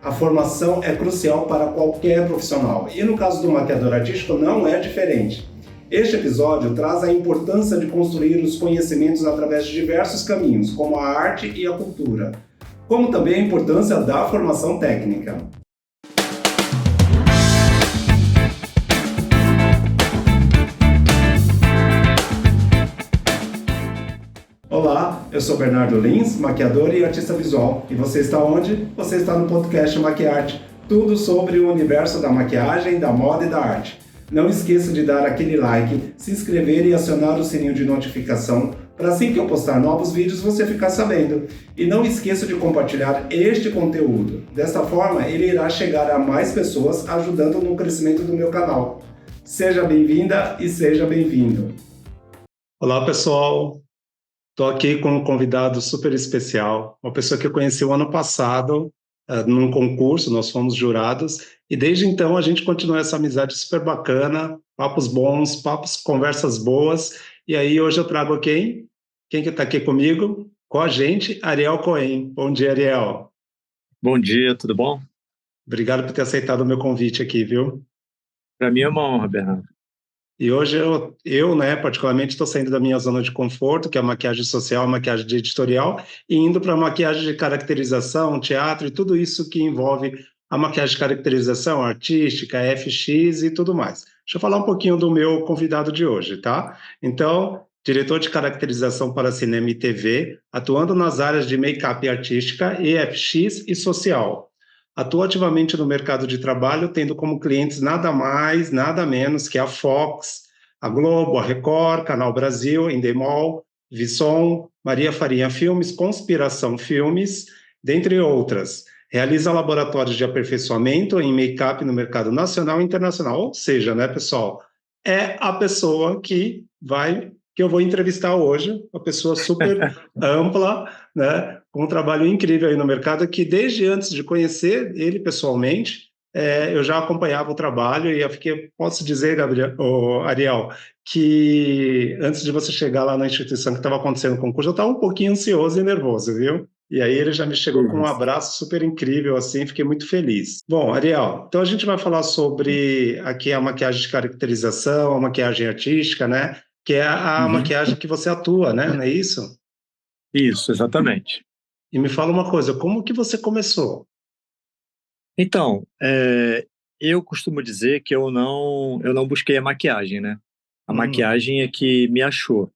A formação é crucial para qualquer profissional e no caso do maquiador artístico não é diferente. Este episódio traz a importância de construir os conhecimentos através de diversos caminhos, como a arte e a cultura, como também a importância da formação técnica. Olá, eu sou Bernardo Lins, maquiador e artista visual. E você está onde? Você está no podcast Maquiarte, tudo sobre o universo da maquiagem, da moda e da arte. Não esqueça de dar aquele like, se inscrever e acionar o sininho de notificação para assim que eu postar novos vídeos você ficar sabendo. E não esqueça de compartilhar este conteúdo. Desta forma, ele irá chegar a mais pessoas, ajudando no crescimento do meu canal. Seja bem-vinda e seja bem-vindo. Olá, pessoal. Estou aqui com um convidado super especial, uma pessoa que eu conheci o ano passado, num concurso, nós fomos jurados, e desde então a gente continua essa amizade super bacana, papos bons, conversas boas, e aí hoje eu trago quem? Quem que está aqui comigo? Com a gente, Ariel Cohen. Bom dia, Ariel. Bom dia, tudo bom? Obrigado por ter aceitado o meu convite aqui, viu? Para mim é uma honra, Bernardo. E hoje eu particularmente estou saindo da minha zona de conforto, que é a maquiagem social, a maquiagem de editorial, e indo para a maquiagem de caracterização, teatro e tudo isso que envolve a maquiagem de caracterização artística, FX e tudo mais. Deixa eu falar um pouquinho do meu convidado de hoje, tá? Então, diretor de caracterização para cinema e TV, atuando nas áreas de make-up artística, EFX e social. Atua ativamente no mercado de trabalho, tendo como clientes nada mais, nada menos que a Fox, a Globo, a Record, Canal Brasil, Endemol, Visson, Maria Farinha Filmes, Conspiração Filmes, dentre outras. Realiza laboratórios de aperfeiçoamento em make-up no mercado nacional e internacional. Ou seja, né, pessoal, é a pessoa que eu vou entrevistar hoje, uma pessoa super ampla, né, com um trabalho incrível aí no mercado, que desde antes de conhecer ele pessoalmente, eu já acompanhava o trabalho e posso dizer, Ariel, que antes de você chegar lá na instituição que estava acontecendo o concurso, eu estava um pouquinho ansioso e nervoso, viu? E aí ele já me chegou com um abraço super incrível, assim, fiquei muito feliz. Bom, Ariel, então a gente vai falar sobre aqui a maquiagem de caracterização, a maquiagem artística, né? Que é a maquiagem que você atua, né? Não é isso? Isso, exatamente. E me fala uma coisa, como que você começou? Então, eu costumo dizer que eu não busquei a maquiagem, né? A maquiagem é que me achou.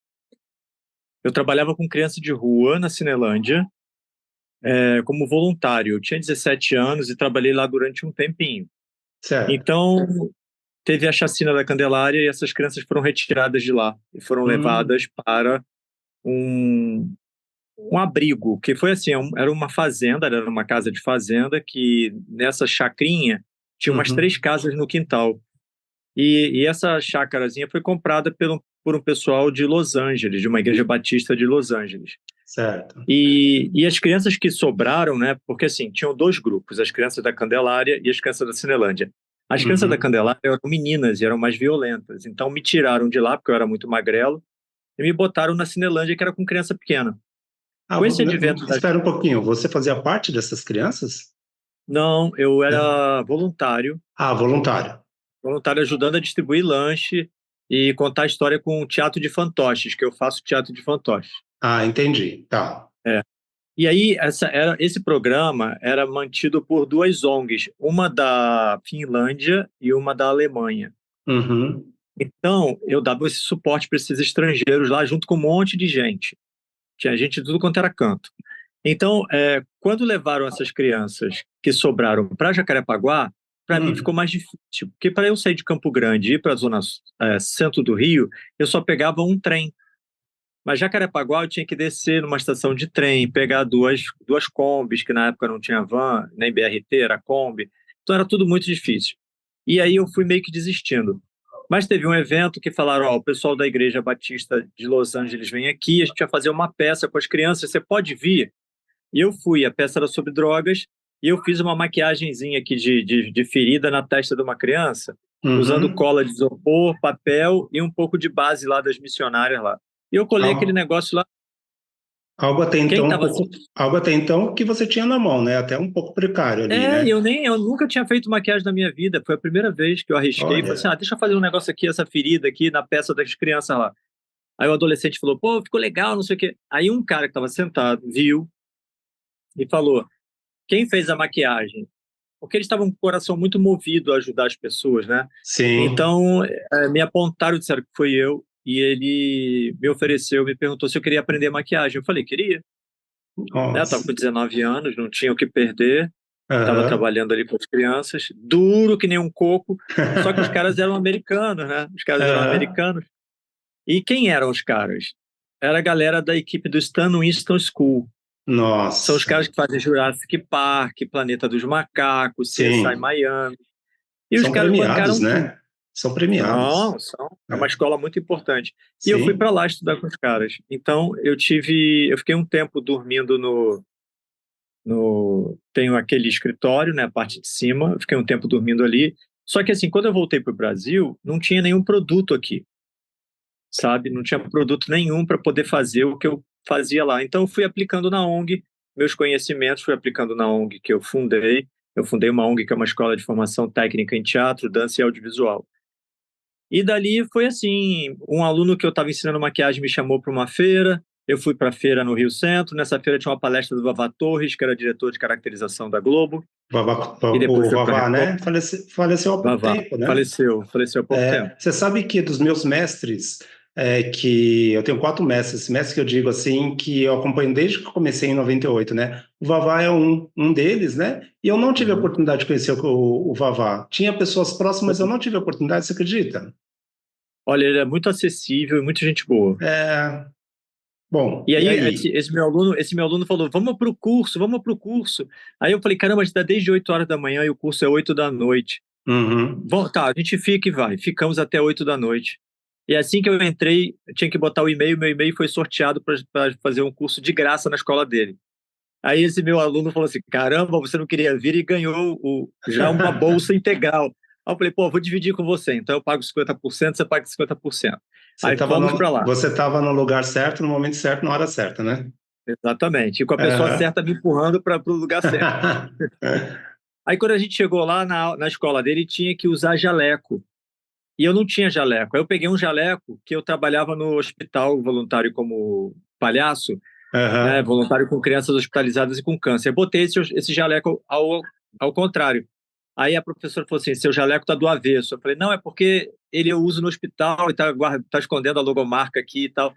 Eu trabalhava com criança de rua na Cinelândia, como voluntário. Eu tinha 17 anos e trabalhei lá durante um tempinho. Certo. Então, teve a chacina da Candelária e essas crianças foram retiradas de lá e foram levadas para um abrigo, que foi assim, era uma fazenda, era uma casa de fazenda, que nessa chacrinha tinha umas 3 casas no quintal. E essa chácarazinha foi comprada por um pessoal de Los Angeles, de uma igreja batista de Los Angeles. Certo. E as crianças que sobraram, né, porque assim, tinham 2 grupos, as crianças da Candelária e as crianças da Cinelândia. As crianças da Candelária eram meninas e eram mais violentas, então me tiraram de lá, porque eu era muito magrelo, e me botaram na Cinelândia, que era com criança pequena. Com esse advento Espera um pouquinho, você fazia parte dessas crianças? Não, eu era voluntário. Ah, voluntário. Voluntário ajudando a distribuir lanche e contar a história com o teatro de fantoches, que eu faço teatro de fantoches. Ah, entendi. Tá. E aí, esse programa era mantido por 2 ONGs, uma da Finlândia e uma da Alemanha. Então, eu dava esse suporte para esses estrangeiros lá, junto com um monte de gente. Tinha gente de tudo quanto era canto. Então, quando levaram essas crianças que sobraram para Jacarepaguá, para mim ficou mais difícil, porque para eu sair de Campo Grande e ir para a zona centro do Rio, eu só pegava um trem. Mas Jacarepaguá eu tinha que descer numa estação de trem, pegar duas combis, que na época não tinha van, nem BRT, era Kombi. Então era tudo muito difícil. E aí eu fui meio que desistindo. Mas teve um evento que falaram, o pessoal da Igreja Batista de Los Angeles vem aqui, a gente vai fazer uma peça com as crianças, você pode vir? E eu fui, a peça era sobre drogas, e eu fiz uma maquiagenzinha aqui de ferida na testa de uma criança, usando cola de isopor, papel e um pouco de base lá das missionárias lá. E eu colei aquele negócio lá. Quem tava... algo até então que você tinha na mão, né? Até um pouco precário ali, né? Eu nunca tinha feito maquiagem na minha vida. Foi a primeira vez que eu arrisquei e falei assim, Olha, deixa eu fazer um negócio aqui, essa ferida aqui na peça das crianças lá. Aí o adolescente falou, pô, ficou legal, não sei o quê. Aí um cara que estava sentado viu e falou, quem fez a maquiagem? Porque eles estavam com o coração muito movido a ajudar as pessoas, né? sim. Então, me apontaram, disseram que foi eu, e ele me ofereceu, me perguntou se eu queria aprender maquiagem. Eu falei, queria. Né? Eu estava Nossa. com 19 anos, não tinha o que perder, estava Aham. trabalhando ali com as crianças, duro que nem um coco, só que os caras eram americanos, né? Os caras eram Aham. americanos. E quem eram os caras? Era a galera da equipe do Stan Winston School. São os Nossa. caras que fazem Jurassic Park, Planeta dos Macacos, CSI Sim. Miami. E os São caras premiados, bancaram tudo. né? São premiados. É uma É. escola muito importante. E eu fui para Sim. lá estudar com os caras. Então eu fiquei um tempo dormindo tenho aquele escritório, né, a parte de cima, eu fiquei um tempo dormindo ali. Só que assim, quando eu voltei para o Brasil, não tinha nenhum produto aqui, sabe? Não tinha produto nenhum para poder fazer o que eu fazia lá. Então eu fui aplicando na ONG meus conhecimentos, fui aplicando na ONG que eu fundei. Eu fundei uma ONG que é uma escola de formação técnica em teatro, dança e audiovisual. E dali foi assim, um aluno que eu estava ensinando maquiagem me chamou para uma feira, eu fui para a feira no Rio Centro, nessa feira tinha uma palestra do Vavá Torres, que era diretor de caracterização da Globo, e depois O foi para a Vavá, Record. né? Faleceu há pouco Vavá, tempo, né? faleceu há pouco tempo. Você sabe que dos meus mestres, que eu tenho 4 mestres, mestres que eu digo assim, que eu acompanho desde que eu comecei em 98, né? O Vavá é um deles, né? E eu não tive a Uhum. oportunidade de conhecer o Vavá. Tinha pessoas próximas, eu não tive a oportunidade, você acredita? Olha, ele é muito acessível e muita gente boa. É, bom, E e aí, aí? esse meu aluno falou, vamos para o curso, vamos para o curso. Aí eu falei, caramba, a gente está desde 8 horas da manhã e o curso é 8 da noite. Uhum. Bom, tá, a gente fica e vai. Ficamos até 8 da noite. E assim que eu entrei, eu tinha que botar o e-mail, meu e-mail foi sorteado para fazer um curso de graça na escola dele. Aí esse meu aluno falou assim, caramba, você não queria vir e ganhou já uma bolsa integral. Aí eu falei, pô, vou dividir com você. Então eu pago 50%, você paga 50%. Aí fomos para lá. Você estava no lugar certo, no momento certo, na hora certa, né? Exatamente. E com a pessoa Aham. certa me empurrando para o lugar certo. Aí quando a gente chegou lá na escola dele, tinha que usar jaleco. E eu não tinha jaleco. Aí eu peguei um jaleco que eu trabalhava no hospital voluntário como palhaço, né, Aham. voluntário com crianças hospitalizadas e com câncer. Eu botei esse jaleco ao contrário. Aí a professora falou assim, seu jaleco tá do avesso. Eu falei, não, é porque ele eu uso no hospital e tá escondendo a logomarca aqui e tal.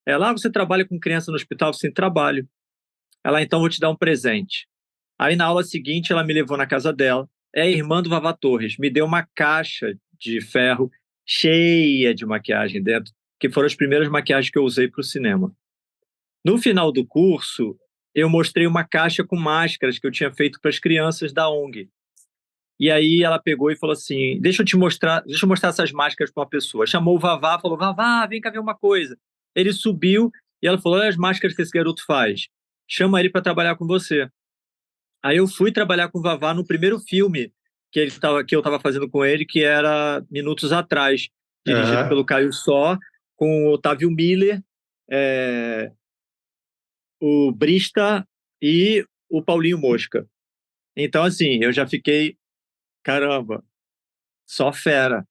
Ela, você trabalha com criança no hospital? Sim, trabalho. Ela, então vou te dar um presente. Aí na aula seguinte ela me levou na casa dela. É a irmã do Vavá Torres. Me deu uma caixa de ferro cheia de maquiagem dentro, que foram as primeiras maquiagens que eu usei para o cinema. No final do curso, eu mostrei uma caixa com máscaras que eu tinha feito para as crianças da ONG. E aí ela pegou e falou assim: deixa eu mostrar essas máscaras para uma pessoa. Chamou o Vavá, falou: Vavá, vem cá ver uma coisa. Ele subiu e ela falou: olha as máscaras que esse garoto faz. Chama ele para trabalhar com você. Aí eu fui trabalhar com o Vavá no primeiro filme que eu estava fazendo com ele, que era Minutos Atrás, dirigido pelo Aham. Caio Só, com o Otávio Miller, é, o Brista e o Paulinho Mosca. Então, assim, eu já fiquei, caramba, só fera.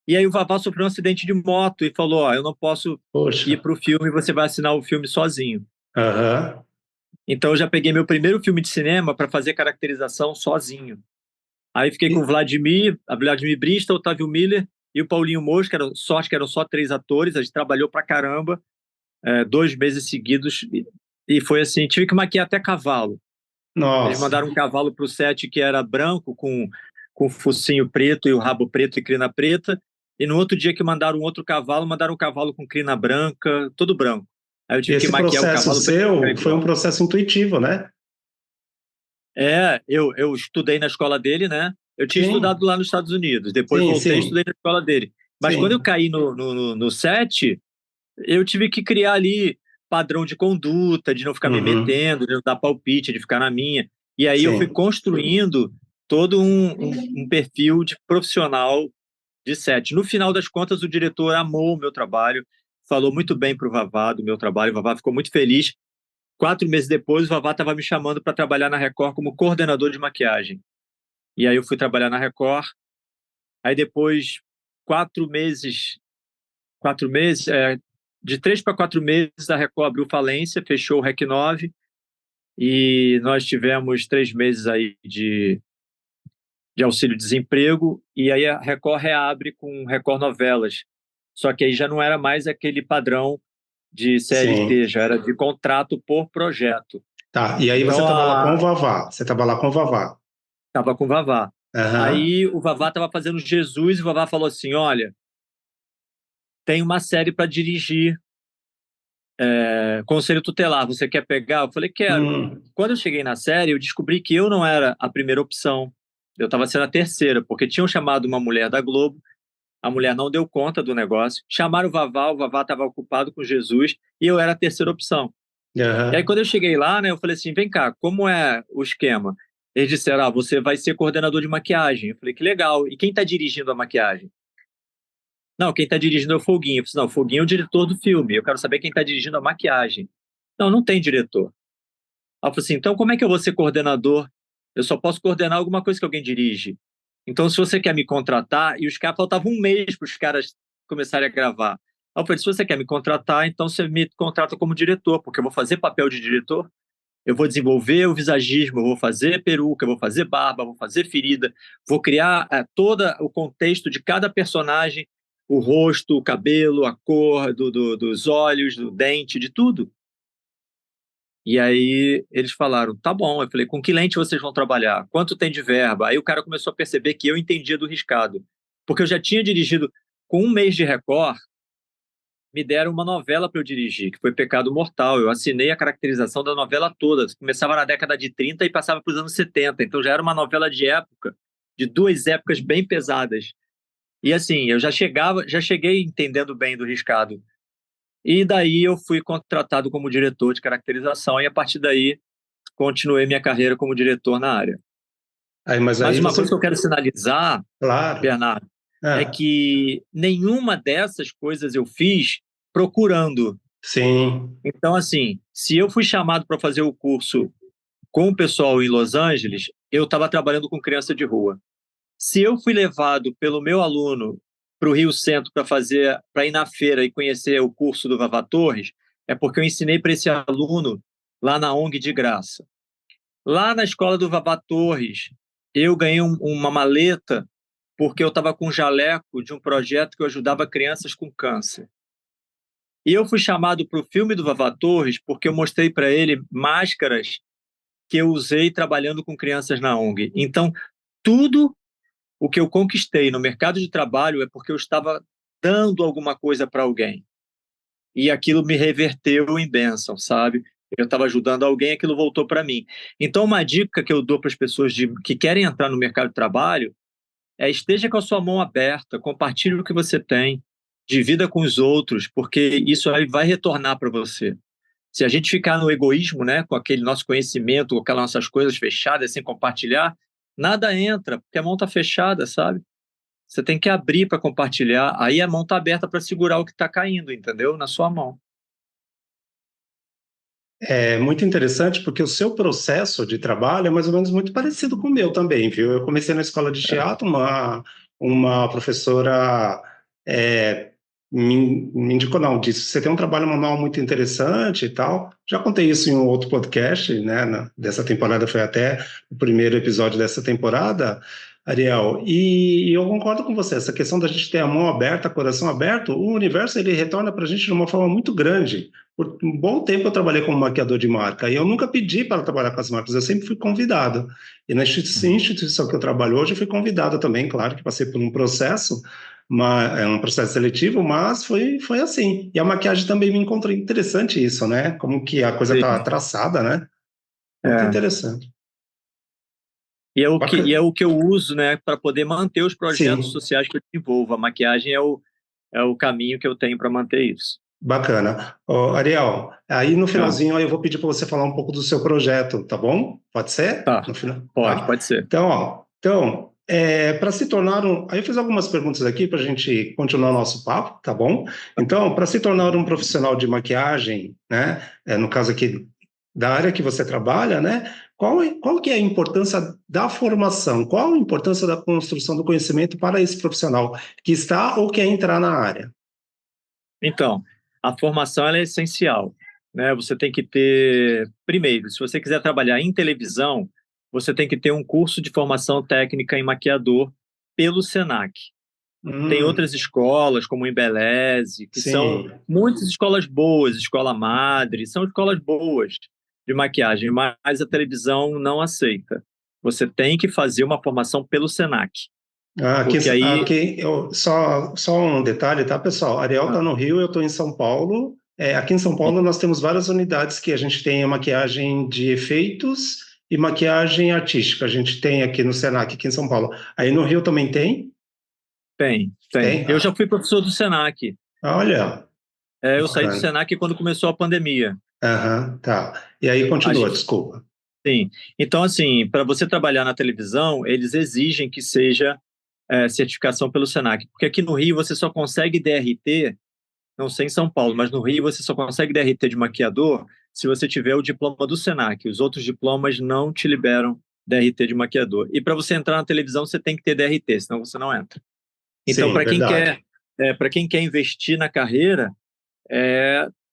E aí o Vavá sofreu um acidente de moto e falou, ó, eu não posso Poxa. ir para o filme, você vai assinar o filme sozinho. Aham. Então eu já peguei meu primeiro filme de cinema para fazer caracterização sozinho. Aí fiquei com o E- Vladimir, a Vladimir Brista, o Otávio Miller e o Paulinho Mosca, sorte que eram só 3 atores, a gente trabalhou pra caramba, 2 meses seguidos, e foi assim, tive que maquiar até cavalo. Eles Nossa. mandaram um cavalo pro set que era branco, com o focinho preto e o rabo preto e crina preta, e no outro dia que mandaram um cavalo com crina branca, todo branco. Aí eu tive que Esse maquiar o processo cavalo para ele ficar seu foi um igual. processo intuitivo, né? Eu estudei na escola dele, né? Eu tinha Sim, estudado lá nos Estados Unidos, depois sim, voltei e sim, estudei na escola dele. Mas quando eu sim. caí no set, eu tive que criar ali padrão de conduta, de não ficar me Uhum. metendo, de não dar palpite, de ficar na minha. E aí eu fui Sim. construindo todo um perfil de profissional de set. No final das contas, o diretor amou o meu trabalho, falou muito bem para o Vavá do meu trabalho, o Vavá ficou muito feliz. 4 meses depois, o Vavá estava me chamando para trabalhar na Record como coordenador de maquiagem. E aí eu fui trabalhar na Record. Aí depois, 4 meses, de 3 para 4 meses, a Record abriu falência, fechou o REC 9, e nós tivemos 3 meses aí de auxílio-desemprego, e aí a Record reabre com Record Novelas. Só que aí já não era mais aquele padrão de CLT, Sim. já era de contrato por projeto. Tá, e aí você Então, estava lá com o Vavá. Você estava lá com o Vavá. estava com o Vavá. Aham. Aí o Vavá estava fazendo Jesus, e o Vavá falou assim, olha, tem uma série para dirigir, Conselho Tutelar, você quer pegar? Eu falei, quero. Quando eu cheguei na série, eu descobri que eu não era a primeira opção. Eu estava sendo a terceira, porque tinham chamado uma mulher da Globo, a mulher não deu conta do negócio, chamaram o Vavá estava ocupado com Jesus, e eu era a terceira opção. E aí, Aham. quando eu cheguei lá, né, eu falei assim, vem cá, como é o esquema? Eles disseram, você vai ser coordenador de maquiagem. Eu falei, que legal. E quem está dirigindo a maquiagem? Não, quem está dirigindo é o Foguinho. Eu falei, não, o Foguinho é o diretor do filme. Eu quero saber quem está dirigindo a maquiagem. Não, não tem diretor. Aí eu falei assim, então como é que eu vou ser coordenador? Eu só posso coordenar alguma coisa que alguém dirige. Então, se você quer me contratar, e os caras faltavam um mês para os caras começarem a gravar. Aí eu falei, se você quer me contratar, então você me contrata como diretor, porque eu vou fazer papel de diretor, eu vou desenvolver o visagismo, eu vou fazer peruca, eu vou fazer barba, eu vou fazer ferida, vou criar todo o contexto de cada personagem, o rosto, o cabelo, a cor dos olhos, do dente, de tudo. E aí eles falaram, tá bom. Eu falei, com que lente vocês vão trabalhar? Quanto tem de verba? Aí o cara começou a perceber que eu entendia do riscado. Porque eu já tinha dirigido, com um mês de Record, me deram uma novela para eu dirigir, que foi Pecado Mortal. Eu assinei a caracterização da novela toda. Começava na década de 30 e passava para os anos 70. Então já era uma novela de época, de 2 épocas bem pesadas. E assim, eu já cheguei entendendo bem do riscado. E daí eu fui contratado como diretor de caracterização, e a partir daí continuei minha carreira como diretor na área. Mas Mas aí uma você... coisa que eu quero sinalizar, Claro. Bernardo, é Ah, que nenhuma dessas coisas eu fiz procurando. sim. Então, assim, se eu fui chamado para fazer o curso com o pessoal em Los Angeles, eu estava trabalhando com criança de rua. Se eu fui levado pelo meu aluno para o Rio Centro para ir na feira e conhecer o curso do Vavá Torres, é porque eu ensinei para esse aluno lá na ONG de graça. Lá na escola do Vavá Torres, eu ganhei uma maleta porque eu estava com um jaleco de um projeto que eu ajudava crianças com câncer. E eu fui chamado para o filme do Vavá Torres porque eu mostrei para ele máscaras que eu usei trabalhando com crianças na ONG. Então, tudo o que eu conquistei no mercado de trabalho é porque eu estava dando alguma coisa para alguém. E aquilo me reverteu em bênção, sabe? Eu estava ajudando alguém, aquilo voltou para mim. Então, uma dica que eu dou para as pessoas que querem entrar no mercado de trabalho é esteja com a sua mão aberta, compartilhe o que você tem, divida com os outros, porque isso aí vai retornar para você. Se a gente ficar no egoísmo, né, com aquele nosso conhecimento, com aquelas nossas coisas fechadas, sem compartilhar, nada entra, porque a mão está fechada, sabe? Você tem que abrir para compartilhar, aí a mão está aberta para segurar o que está caindo, entendeu? Na sua mão. É muito interessante porque o seu processo de trabalho é mais ou menos muito parecido com o meu também, viu? Eu comecei na escola de teatro, uma professora me indicou, não, disse, você tem um trabalho manual muito interessante e tal. Já contei isso em um outro podcast, né? Dessa temporada, foi até o primeiro episódio dessa temporada, Ariel, e eu concordo com você, essa questão da gente ter a mão aberta, coração aberto, o universo ele retorna para a gente de uma forma muito grande. Por um bom tempo eu trabalhei como maquiador de marca e eu nunca pedi para trabalhar com as marcas, eu sempre fui convidado. E na instituição que eu trabalho hoje, eu fui convidado também, claro que passei por um processo, um processo seletivo, mas foi assim. E a maquiagem também me encontrou interessante isso, né? Como que a coisa está Sim. traçada, né? Muito É. interessante. E é Bacana. o que eu uso, né, para poder manter os projetos Sim, sociais que eu desenvolvo. A maquiagem é o caminho que eu tenho para manter isso. bacana. Ô, Ariel, aí no Ah, finalzinho aí eu vou pedir para você falar um pouco do seu projeto, tá bom? Pode ser? tá. No final, tá? Pode ser. Então, para se tornar um. Aí eu fiz algumas perguntas aqui para a gente continuar o nosso papo, tá bom? Então, para se tornar um profissional de maquiagem, né? No caso aqui, da área que você trabalha, né? Qual que é a importância da formação? Qual a importância da construção do conhecimento para esse profissional que está ou quer entrar na área? Então, a formação ela é essencial, né? Você tem que ter, primeiro, se você quiser trabalhar em televisão, você tem que ter um curso de formação técnica em maquiador pelo Senac. Tem outras escolas, como o Embeleze, que são Sim. muitas escolas boas, Escola Madre, são escolas boas de maquiagem, mas a televisão não aceita. Você tem que fazer uma formação pelo Senac, porque aí... Só um detalhe, tá, pessoal? Ariel está no Rio, eu estou em São Paulo. Aqui em São Paulo nós temos várias unidades que a gente tem a maquiagem de efeitos e maquiagem artística. A gente tem aqui no Senac, aqui em São Paulo. Aí no Rio também tem? Tem. Tem? Eu já fui professor do Senac. Olha, Eu saí do bacana. Senac quando começou a pandemia. Tá. E aí continua, desculpa. Sim. Então, assim, para você trabalhar na televisão, eles exigem que seja certificação pelo Senac. Porque aqui no Rio você só consegue DRT, não sei em São Paulo, mas no Rio você só consegue DRT de maquiador se você tiver o diploma do Senac. Os outros diplomas não te liberam DRT de maquiador. E para você entrar na televisão, você tem que ter DRT, senão você não entra. Então, Sim, verdade. para quem quer investir na carreira,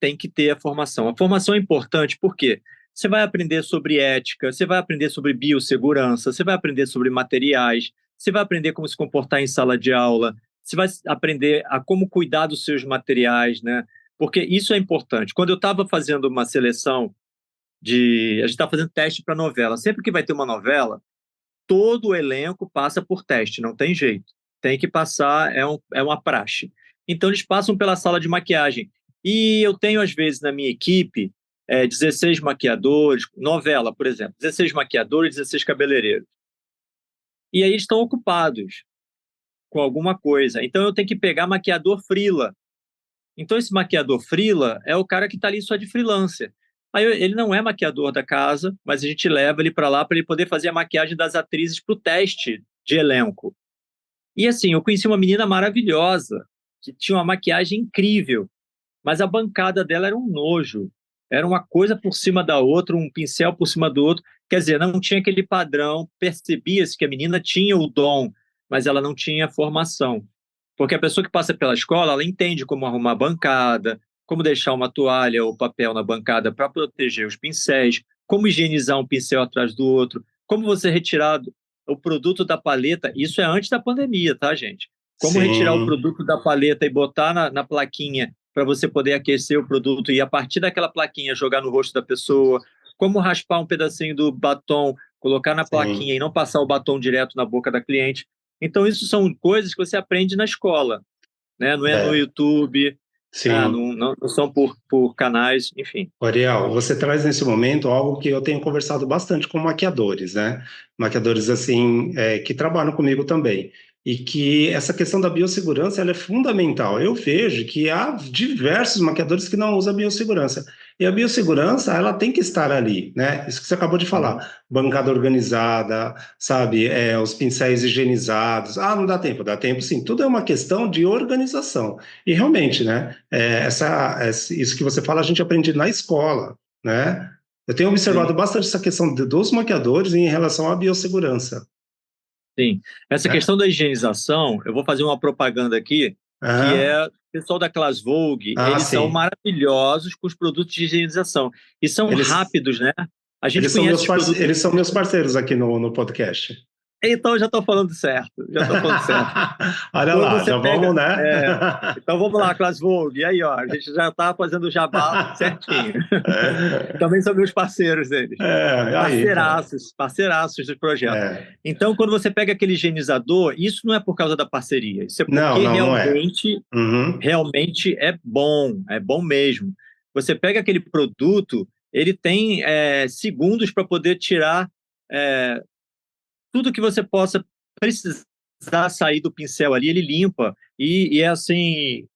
tem que ter a formação. A formação é importante porque você vai aprender sobre ética, você vai aprender sobre biossegurança, você vai aprender sobre materiais, você vai aprender como se comportar em sala de aula, você vai aprender a como cuidar dos seus materiais, né? Porque isso é importante. Quando eu estava fazendo uma seleção a gente está fazendo teste para novela. Sempre que vai ter uma novela, todo o elenco passa por teste, não tem jeito. Tem que passar, é uma praxe. Então, eles passam pela sala de maquiagem. E eu tenho, às vezes, na minha equipe, 16 maquiadores, novela, por exemplo, 16 maquiadores, 16 cabeleireiros. E aí eles estão ocupados com alguma coisa. Então, eu tenho que pegar maquiador freela. Então, esse maquiador freela é o cara que está ali só de freelancer. Aí ele não é maquiador da casa, mas a gente leva ele para lá para ele poder fazer a maquiagem das atrizes para o teste de elenco. E assim, eu conheci uma menina maravilhosa, que tinha uma maquiagem incrível, mas a bancada dela era um nojo. Era uma coisa por cima da outra, um pincel por cima do outro. Quer dizer, não tinha aquele padrão, percebia-se que a menina tinha o dom, mas ela não tinha formação. Porque a pessoa que passa pela escola, ela entende como arrumar a bancada, como deixar uma toalha ou papel na bancada para proteger os pincéis, como higienizar um pincel atrás do outro, como você retirar o produto da paleta. Isso é antes da pandemia, tá, gente? Como retirar o Sim, produto da paleta e botar na plaquinha para você poder aquecer o produto e, a partir daquela plaquinha, jogar no rosto da pessoa. Como raspar um pedacinho do batom, colocar na plaquinha sim. e não passar o batom direto na boca da cliente. Então, isso são coisas que você aprende na escola, né? Não é no É, YouTube, sim. não são por canais, enfim. Ariel, você traz nesse momento algo que eu tenho conversado bastante com maquiadores, né? Maquiadores assim, que trabalham comigo também. E que essa questão da biossegurança ela é fundamental. Eu vejo que há diversos maquiadores que não usam a biossegurança. E a biossegurança, ela tem que estar ali, né? Isso que você acabou de Uhum. falar. Bancada organizada, sabe? Os pincéis higienizados. Ah, não dá tempo. Dá tempo sim. Tudo é uma questão de organização. E realmente, né? Isso que você fala, a gente aprende na escola, né? Eu tenho Sim, observado bastante essa questão dos maquiadores em relação à biossegurança, sim. Essa né? questão da higienização, eu vou fazer uma propaganda aqui, que Aham. é o pessoal da Class Vogue, Ah, eles são sim. maravilhosos com os produtos de higienização. E são Eles, rápidos, né? A gente eles são conhece os produtos. eles são meus parceiros aqui no podcast. Então, eu já estou falando certo, já estou falando certo. Olha Quando lá, você já pega. vamos, né? Então vamos lá, Class Vogue. E aí, ó, a gente já está fazendo o jabá certinho. Também são meus parceiros eles. Aí, pô. Parceiraços, parceiraços do projeto. É. Então, quando você pega aquele higienizador, isso não é por causa da parceria, isso é Não, porque não, não é. Uhum. realmente é bom mesmo. Você pega aquele produto, ele tem segundos para poder tirar é, tudo que você possa precisar sair do pincel ali, ele limpa. E é assim,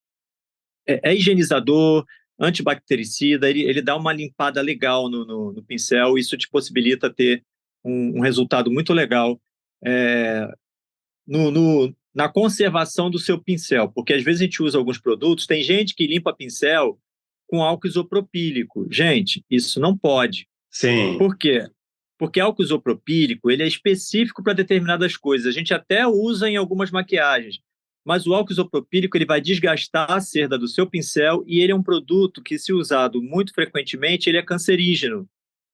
é higienizador, antibactericida, ele dá uma limpada legal no pincel, isso te possibilita ter um resultado muito legal na conservação do seu pincel, porque às vezes a gente usa alguns produtos, tem gente que limpa pincel com álcool isopropílico. Gente, isso não pode. Sim. Por quê? Porque álcool isopropílico, ele é específico para determinadas coisas. A gente até usa em algumas maquiagens, mas o álcool isopropílico ele vai desgastar a cerda do seu pincel e ele é um produto que, se usado muito frequentemente, ele é cancerígeno.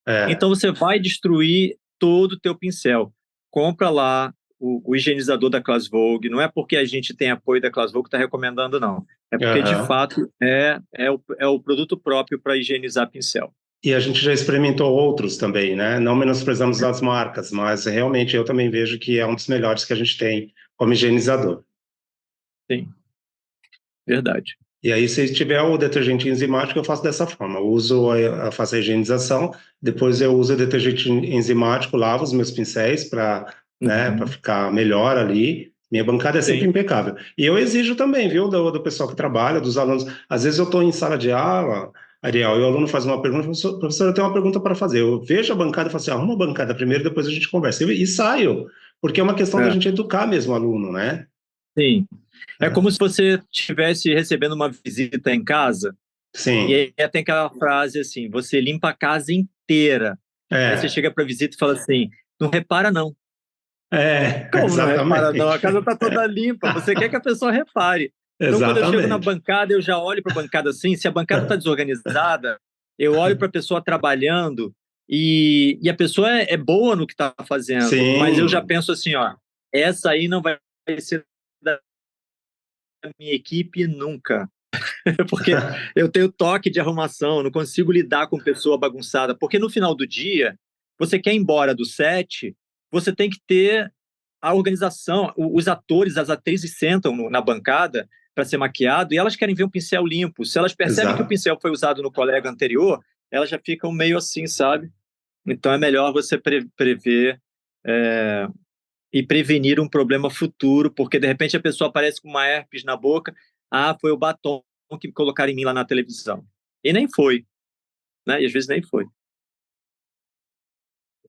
É. Então, você vai destruir todo o teu pincel. Compra lá o higienizador da Class Vogue. Não é porque a gente tem apoio da Class Vogue que está recomendando, não. É porque, de Aham. fato, é o produto próprio para higienizar pincel. E a gente já experimentou outros também, né? Não menosprezamos as marcas, mas realmente eu também vejo que é um dos melhores que a gente tem como higienizador. Sim, verdade. E aí, se tiver o detergente enzimático, eu faço dessa forma. Eu uso, faço a higienização, depois eu uso o detergente enzimático, lavo os meus pincéis para, né, para Uhum. ficar melhor ali. Minha bancada é sempre Sim, impecável. E eu exijo também, viu, do pessoal que trabalha, dos alunos. Às vezes eu estou em sala de aula, Ariel, e o aluno faz uma pergunta, professor, eu tenho uma pergunta para fazer. Eu vejo a bancada e falo assim, arruma a bancada primeiro, depois a gente conversa. E saio, porque é uma questão da é, gente educar mesmo o aluno, né? sim. É É. como se você estivesse recebendo uma visita em casa, e Sim, aí tem aquela frase assim: você limpa a casa inteira. Aí você é, chega para a visita e fala assim: não repara, não. Como não repara, não? A casa exatamente. está toda limpa. Você quer que a pessoa repare. Então, quando eu chego na Exatamente. bancada, eu já olho para a bancada assim. Se a bancada está desorganizada, eu olho para a pessoa trabalhando e a pessoa é boa no que está fazendo, mas eu já Sim, penso assim: ó, essa aí não vai ser da minha equipe nunca. Porque eu tenho toque de arrumação, não consigo lidar com pessoa bagunçada. Porque no final do dia, você quer ir embora do set, você tem que ter a organização. Os atores, as atrizes sentam na bancada para ser maquiado e elas querem ver um pincel limpo. Se elas percebem que o exato. pincel foi usado no colega anterior, elas já ficam meio assim, sabe? Então é melhor você prever é, e prevenir um problema futuro, porque de repente a pessoa aparece com uma herpes na boca, foi o batom que colocaram em mim lá na televisão. E nem foi, né? E às vezes nem foi.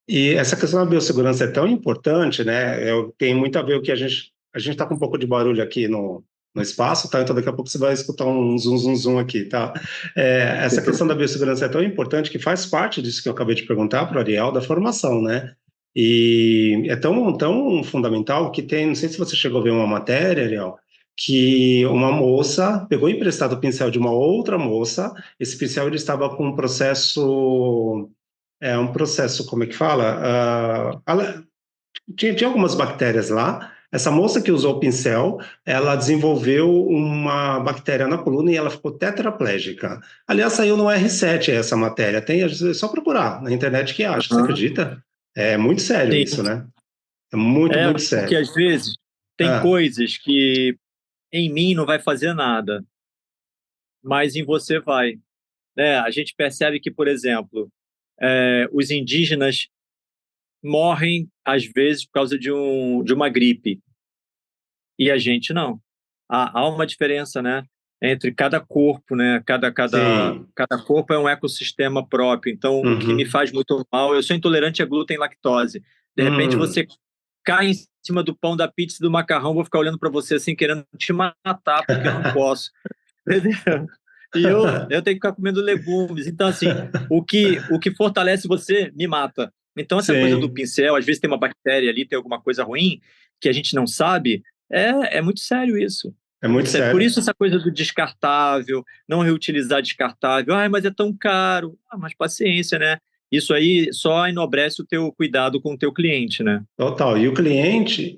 E essa questão da biossegurança é tão importante, né? Tem muito a ver com o que a gente está com um pouco de barulho aqui no espaço, tá? Então daqui a pouco você vai escutar um zum, zum, zum aqui, tá? Essa questão da biossegurança é tão importante que faz parte disso que eu acabei de perguntar para o Ariel, da formação, né? E é tão, tão fundamental que tem, não sei se você chegou a ver uma matéria, Ariel, que uma moça pegou emprestado o pincel de uma outra moça, esse pincel ele estava com um processo como é que fala? Tinha algumas bactérias lá. Essa moça que usou o pincel, ela desenvolveu uma bactéria na coluna e ela ficou tetraplégica. Aliás, saiu no R7 essa matéria. É só procurar na internet que acha. Você Uhum. acredita? É muito sério isso, Sim, né? É muito, muito porque sério. às vezes tem Ah, coisas que em mim não vai fazer nada, mas em você vai. Né? A gente percebe que, por exemplo, os indígenas morrem às vezes por causa de uma gripe e a gente não. Há uma diferença, né, entre cada corpo, né? sim. Cada corpo é um ecossistema próprio. Então, o que me Uhum. faz muito mal, eu sou intolerante a glúten e lactose. De repente, Hum. você cai em cima do pão, da pizza, e do macarrão, vou ficar olhando para você assim, querendo te matar, porque eu não posso. Entendeu? E eu tenho que ficar comendo legumes. Então, assim, o que fortalece você me mata. Então, essa coisa do Sim. pincel, às vezes tem uma bactéria ali, tem alguma coisa ruim que a gente não sabe, é muito sério isso. É É muito muito sério. Por sério. isso, essa coisa do descartável, não reutilizar descartável. Mas é tão caro. Mas paciência, né? Isso aí só enobrece o teu cuidado com o teu cliente, né? Total. E o cliente,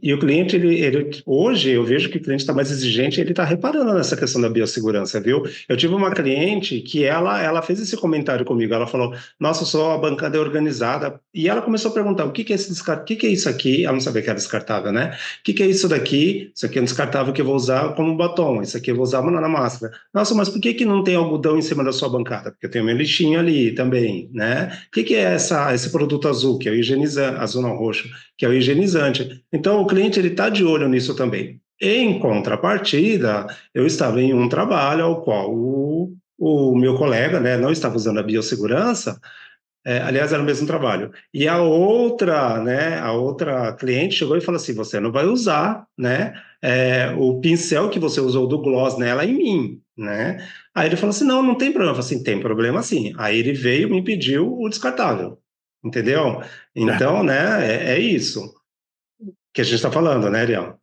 hoje eu vejo que o cliente está mais exigente, ele está reparando nessa questão da biossegurança, viu? Eu tive uma cliente que ela fez esse comentário comigo, ela falou, nossa, só a bancada é organizada, e ela começou a perguntar, o que que é o que que é isso aqui? Ela não sabia que era descartável, né? O que que é isso daqui? Isso aqui é um descartável que eu vou usar como batom, isso aqui eu vou usar na máscara. Nossa, mas por que que não tem algodão em cima da sua bancada? Porque eu tenho meu lixinho ali também, né? O que que é esse produto azul, que é o higienizante, azul não, roxo, que é o higienizante. Então, o cliente ele está de olho nisso também. Em contrapartida, eu estava em um trabalho ao qual o meu colega, né, não estava usando a biossegurança, aliás, era o mesmo trabalho. E a outra, né, a outra cliente chegou e falou assim: você não vai usar, né, o pincel que você usou do gloss nela em mim, né? Aí ele falou assim: não, não tem problema. Eu falei assim: tem problema sim. Aí ele veio e me pediu o descartável, entendeu? Então, né, é isso que a gente está falando, né, Ariel?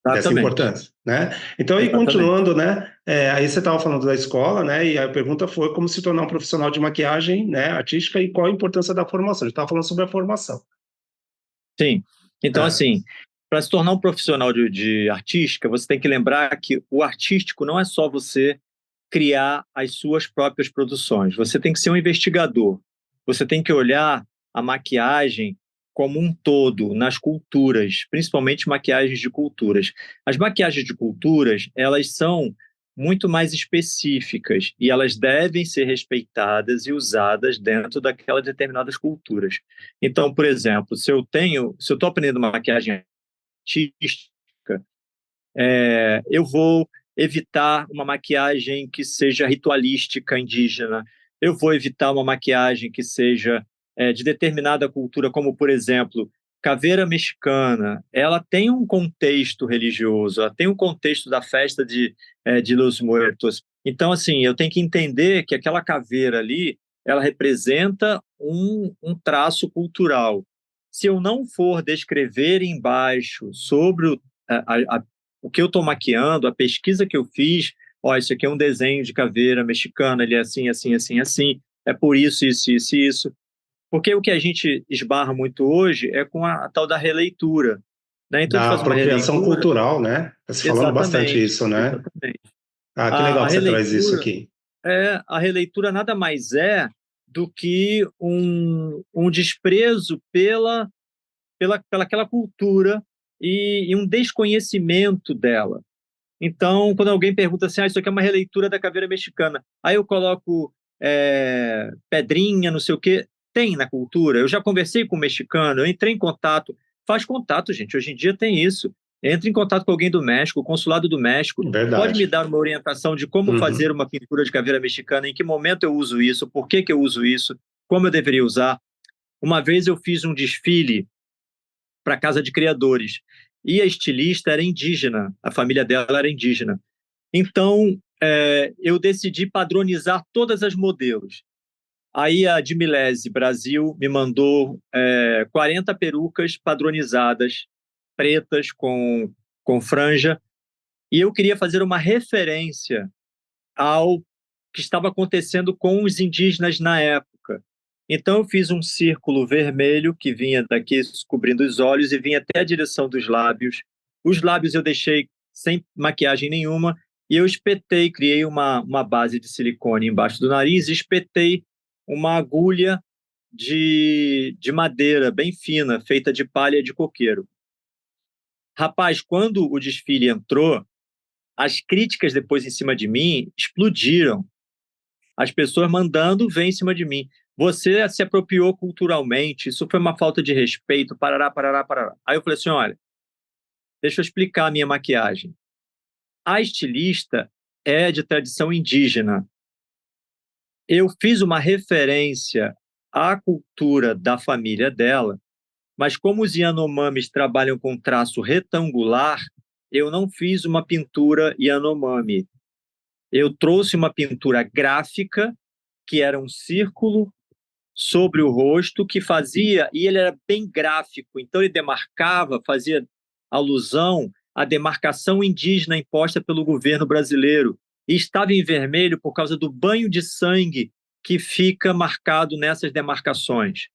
Dessa Exatamente. importância, né? Então, aí Exatamente. continuando, né? Aí você estava falando da escola, né? E a pergunta foi como se tornar um profissional de maquiagem, né, artística e qual a importância da formação. A gente estava falando sobre a formação. Sim. Então, É. assim, para se tornar um profissional de artística, você tem que lembrar que o artístico não é só você criar as suas próprias produções. Você tem que ser um investigador. Você tem que olhar a maquiagem como um todo, nas culturas, principalmente maquiagens de culturas. As maquiagens de culturas, elas são muito mais específicas e elas devem ser respeitadas e usadas dentro daquelas determinadas culturas. Então, por exemplo, se eu estou aprendendo maquiagem artística, eu vou evitar uma maquiagem que seja ritualística indígena, eu vou evitar uma maquiagem que seja de determinada cultura, como, por exemplo, caveira mexicana. Ela tem um contexto religioso, ela tem um contexto da festa de Los Muertos. Então, assim, eu tenho que entender que aquela caveira ali, ela representa um traço cultural. Se eu não for descrever embaixo sobre o que eu estou maquiando, a pesquisa que eu fiz, ó, isso aqui é um desenho de caveira mexicana, ele é assim, assim, assim, assim, é por isso, isso, isso, isso. Porque o que a gente esbarra muito hoje é com a tal da releitura, né? Então, a gente Da faz uma apropriação releitura, cultural, né? Está se falando bastante exatamente, isso, né? exatamente. Ah, que legal A que você traz isso releitura aqui. a releitura nada mais é do que um desprezo pela aquela cultura e um desconhecimento dela. Então, quando alguém pergunta assim, isso aqui é uma releitura da caveira mexicana, aí eu coloco pedrinha, não sei o quê, tem na cultura. Eu já conversei com um mexicano, eu entrei em contato, faz contato, gente, hoje em dia tem isso. Entre em contato com alguém do México, o consulado do México, pode me Verdade. dar uma orientação de como fazer Uhum. uma pintura de caveira mexicana, em que momento eu uso isso, por que que eu uso isso, como eu deveria usar. Uma vez eu fiz um desfile para a Casa de Criadores. E a estilista era indígena, a família dela era indígena. Então, eu decidi padronizar todas as modelos. Aí a Dimilese Brasil me mandou 40 perucas padronizadas, pretas, com franja, e eu queria fazer uma referência ao que estava acontecendo com os indígenas na época. Então eu fiz um círculo vermelho que vinha daqui cobrindo os olhos e vinha até a direção dos lábios. Os lábios eu deixei sem maquiagem nenhuma e eu espetei, criei uma base de silicone embaixo do nariz e espetei uma agulha de madeira bem fina, feita de palha de coqueiro. Rapaz, quando o desfile entrou, as críticas depois em cima de mim explodiram, as pessoas mandando ver em cima de mim. Você se apropriou culturalmente, isso foi uma falta de respeito, parará, parará, parará. Aí eu falei assim, olha, deixa eu explicar a minha maquiagem. A estilista é de tradição indígena. Eu fiz uma referência à cultura da família dela, mas como os Yanomamis trabalham com traço retangular, eu não fiz uma pintura Yanomami. Eu trouxe uma pintura gráfica, que era um círculo sobre o rosto que fazia, e ele era bem gráfico, então ele demarcava, fazia alusão à demarcação indígena imposta pelo governo brasileiro, e estava em vermelho por causa do banho de sangue que fica marcado nessas demarcações.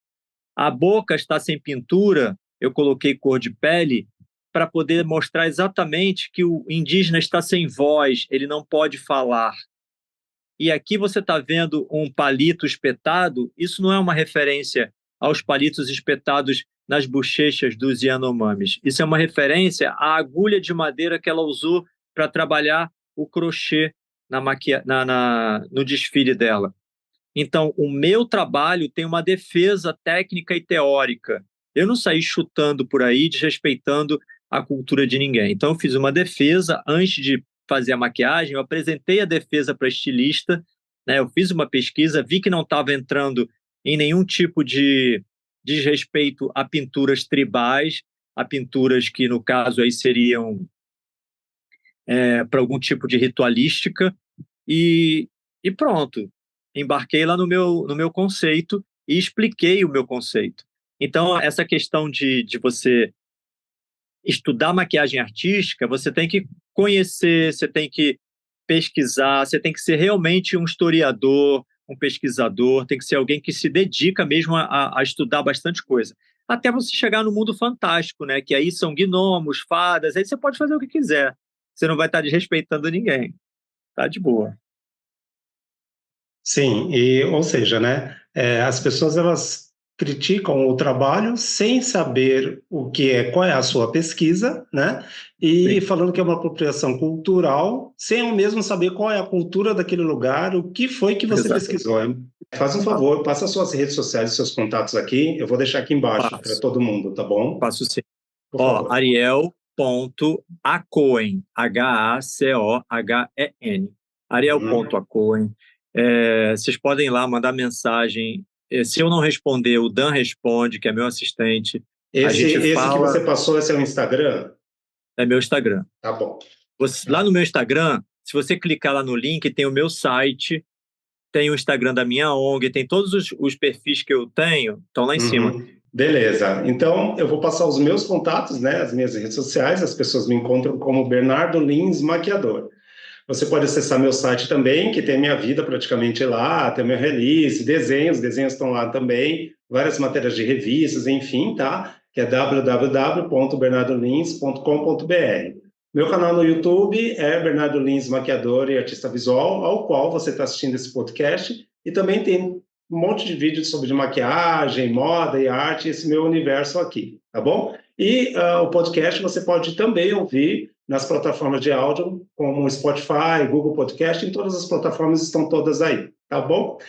A boca está sem pintura, eu coloquei cor de pele, para poder mostrar exatamente que o indígena está sem voz, ele não pode falar. E aqui você está vendo um palito espetado, isso não é uma referência aos palitos espetados nas bochechas dos Yanomamis. Isso é uma referência à agulha de madeira que ela usou para trabalhar o crochê no desfile dela. Então, o meu trabalho tem uma defesa técnica e teórica. Eu não saí chutando por aí, desrespeitando a cultura de ninguém. Então, eu fiz uma defesa antes de fazer a maquiagem, eu apresentei a defesa para a estilista, né? Eu fiz uma pesquisa, vi que não estava entrando em nenhum tipo de desrespeito a pinturas tribais, a pinturas que, no caso, aí seriam para algum tipo de ritualística, e pronto. Embarquei lá no meu conceito e expliquei o meu conceito. Então, essa questão de você estudar maquiagem artística, você tem que conhecer, você tem que pesquisar, você tem que ser realmente um historiador, um pesquisador, tem que ser alguém que se dedica mesmo a estudar bastante coisa. Até você chegar no mundo fantástico, né? Que aí são gnomos, fadas, aí você pode fazer o que quiser. Você não vai estar desrespeitando ninguém. Tá de boa. Sim, ou seja, né, as pessoas elas criticam o trabalho sem saber qual é a sua pesquisa, né, e Sim. falando que é uma apropriação cultural, sem ao mesmo saber qual é a cultura daquele lugar, o que foi que você Exato. pesquisou. Faz um favor, passa suas redes sociais, seus contatos aqui, eu vou deixar aqui embaixo para todo mundo, tá bom? Faço sim. Por favor. Ariel.acoen, H-A-C-O-H-E-N. Ariel.acoen. Vocês podem ir lá mandar mensagem. Se eu não responder, o Dan responde, que é meu assistente. Esse que você passou, esse é o Instagram? É meu Instagram. Tá bom. Lá no meu Instagram, se você clicar lá no link, tem o meu site, tem o Instagram da minha ONG, tem todos os perfis que eu tenho, estão lá em cima. Beleza. Então, eu vou passar os meus contatos, né, as minhas redes sociais, as pessoas me encontram como Bernardo Lins Maquiador. Você pode acessar meu site também, que tem minha vida praticamente lá, tem meu release, desenhos estão lá também, várias matérias de revistas, enfim, tá? Que é www.bernardolins.com.br. Meu canal no YouTube é Bernardo Lins Maquiador e Artista Visual, ao qual você está assistindo esse podcast, e também tem um monte de vídeos sobre maquiagem, moda e arte, esse meu universo aqui, tá bom? E o podcast você pode também ouvir nas plataformas de áudio, como Spotify, Google Podcast, em todas as plataformas estão todas aí, tá bom?